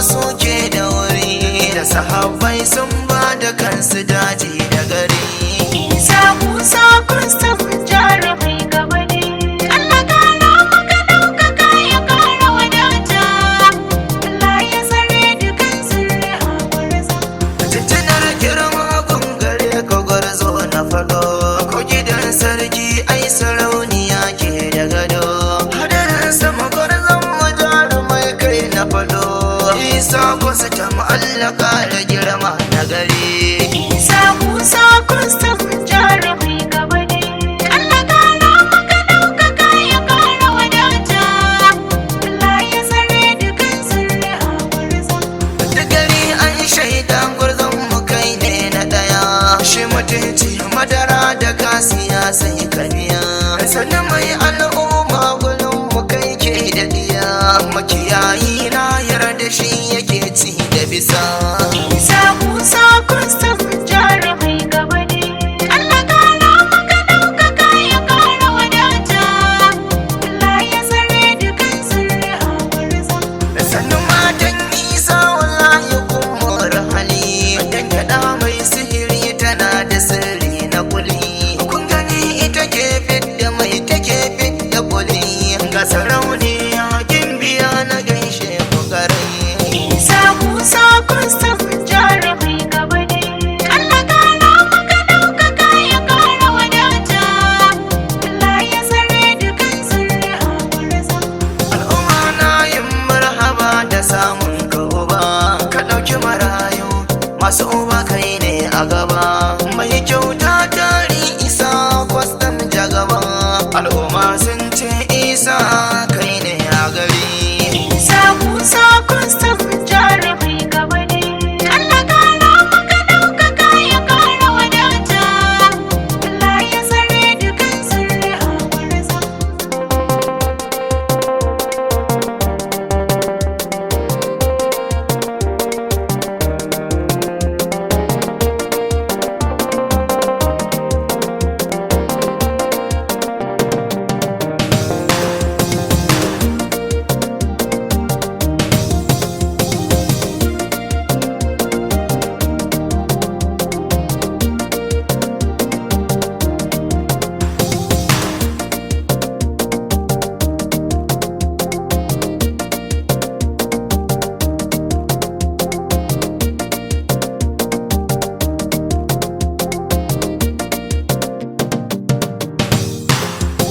suke da wuri da sahabbai sun ba da kansu daji da gari. Isa Musa Kustum jarumai gaba ne. Allah kara maka ɗaukaka ya kara wadata. Allah ya tsare dukan sirri a gwarzo. Tuntunar girma gungare ka gwarzo na faɗo, ko gidan sarki ai sarauniya ke da gado. Hadarin sama gwarzon mu jarumai kai na faɗo, Isa Kustum Allah kara girma na gari. Isa Musa Kustum jarumai gaba ne. Allah kara maka ɗaukaka ya kara wadata. Allah ya tsare dukan sirri a gwarzo. Da gari an shaida gwarzon mu kai ne na ɗaya, shi mutunci madara da kasiya sai kamiya. Sannan mai al'umma gudun mu kai ke da diya, makiyayi na yarda shi yake ci da bisa. Isa Musa Kustum jarumai gaba ne. Allah kara maka ɗaukaka ya kara wadata. Allah ya tsare dukan sirri a gwarzo. Sannan matan Isa wallahi kumar hali, dan gyaɗa mai sihiri tana da sirri na kuli. Kun gani ita ke fidda mai take fidda kuli, ga sarauniya gimbiya na gaishe ku garai. Isa Musa Kustum jarumai gaba ne. Allah kara maka ɗaukaka ya kara wadata. Allah ya tsare dukan sirri a gwarzo. Al'umma na yin marhaba da samun ka uba, ka ɗauki marayu masu uba kai ne a gaba. Mai kyauta tari Isa Kustum jagaba, al'umma sun ce Isa kai ne a gari. Isa Musa Kustum jarumai gaba ne. Allah kara maka ɗaukaka ya kara wadata. Allah ya tsare dukan sirri a gwarzo.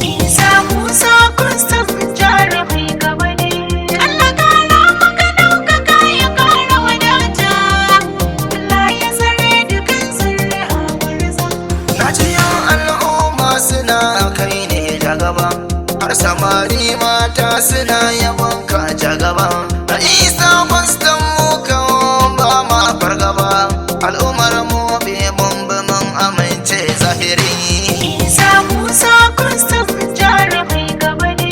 Isa Musa Kustum jarumai gaba ne. Allah kara maka ɗaukaka ya kara wadata. Allah ya tsare dukan sirri a gwarzo. Najiyan al'umma suna kai ne jagaba, har samari mata suna yabon ka jagaba. A Isa Kustum mu kan ba ma fargaba, al'ummar mu be mun bi mun amince zahiri. Isa Musa Kustum jarumai gaba ne.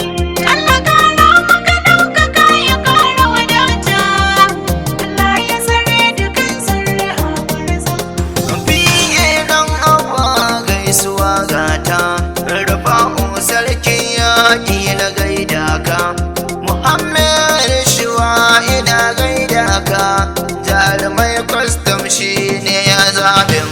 Allah kara maka ɗaukaka ya kara wadata. Allah ya tsare dukan sirri a gwarzo. Biye dan abba gaisuwa gata, rufa'u sarki yaƙi na gaida ka. Muhammad Shuwa ina gaida ka, jarumai Kustum shi ne ya zaɓin